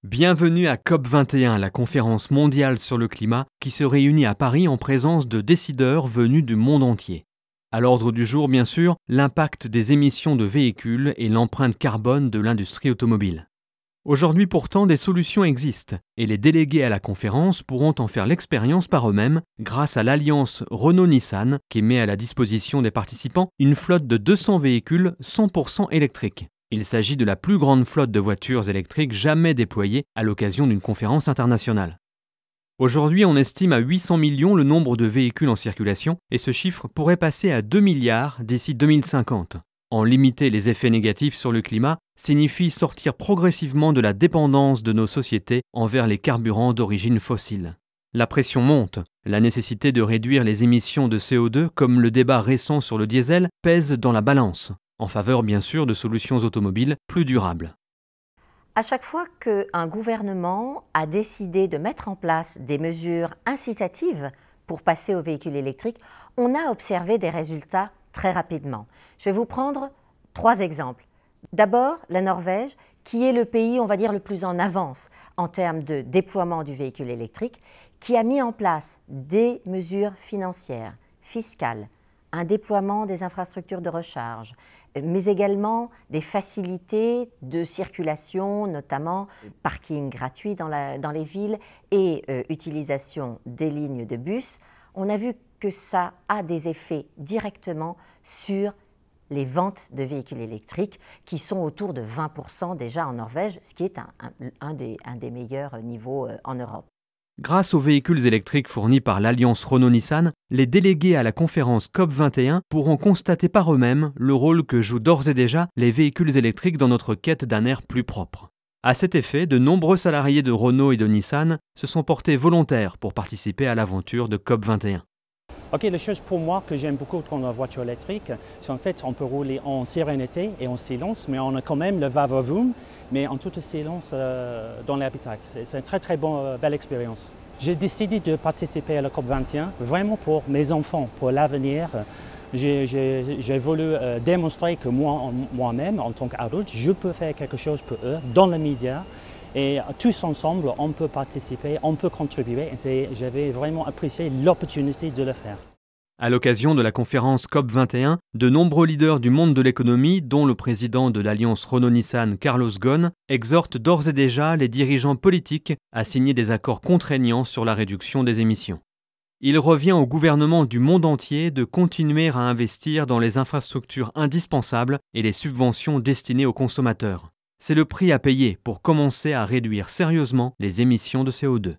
Bienvenue à COP21, la conférence mondiale sur le climat qui se réunit à Paris en présence de décideurs venus du monde entier. À l'ordre du jour, bien sûr, l'impact des émissions de véhicules et l'empreinte carbone de l'industrie automobile. Aujourd'hui pourtant, des solutions existent et les délégués à la conférence pourront en faire l'expérience par eux-mêmes grâce à l'alliance Renault-Nissan qui met à la disposition des participants une flotte de 200 véhicules 100% électriques. Il s'agit de la plus grande flotte de voitures électriques jamais déployée à l'occasion d'une conférence internationale. Aujourd'hui, on estime à 800 millions le nombre de véhicules en circulation et ce chiffre pourrait passer à 2 milliards d'ici 2050. En limiter les effets négatifs sur le climat signifie sortir progressivement de la dépendance de nos sociétés envers les carburants d'origine fossile. La pression monte. La nécessité de réduire les émissions de CO2, comme le débat récent sur le diesel, pèse dans la balance, en faveur bien sûr de solutions automobiles plus durables. À chaque fois qu'un gouvernement a décidé de mettre en place des mesures incitatives pour passer aux véhicules électriques, on a observé des résultats très rapidement. Je vais vous prendre 3 exemples. D'abord, la Norvège, qui est le pays, on va dire, le plus en avance en termes de déploiement du véhicule électrique, qui a mis en place des mesures financières, fiscales, un déploiement des infrastructures de recharge, mais également des facilités de circulation, notamment parking gratuit dans les villes et utilisation des lignes de bus. On a vu que ça a des effets directement sur les ventes de véhicules électriques qui sont autour de 20% déjà en Norvège, ce qui est un des meilleurs niveaux en Europe. Grâce aux véhicules électriques fournis par l'alliance Renault-Nissan, les délégués à la conférence COP21 pourront constater par eux-mêmes le rôle que jouent d'ores et déjà les véhicules électriques dans notre quête d'un air plus propre. À cet effet, de nombreux salariés de Renault et de Nissan se sont portés volontaires pour participer à l'aventure de COP21. Ok, la chose pour moi que j'aime beaucoup dans la voiture électrique, c'est en fait on peut rouler en sérénité et en silence, mais on a quand même le va-va-voom, mais en tout silence dans l'habitacle. C'est une très belle expérience. J'ai décidé de participer à la COP21 vraiment pour mes enfants, pour l'avenir. J'ai voulu démontrer que moi-même, en tant qu'adulte, je peux faire quelque chose pour eux dans les médias. Et tous ensemble, on peut participer, on peut contribuer. J'avais vraiment apprécié l'opportunité de le faire. À l'occasion de la conférence COP21, de nombreux leaders du monde de l'économie, dont le président de l'alliance Renault-Nissan, Carlos Ghosn, exhortent d'ores et déjà les dirigeants politiques à signer des accords contraignants sur la réduction des émissions. Il revient au gouvernement du monde entier de continuer à investir dans les infrastructures indispensables et les subventions destinées aux consommateurs. C'est le prix à payer pour commencer à réduire sérieusement les émissions de CO2.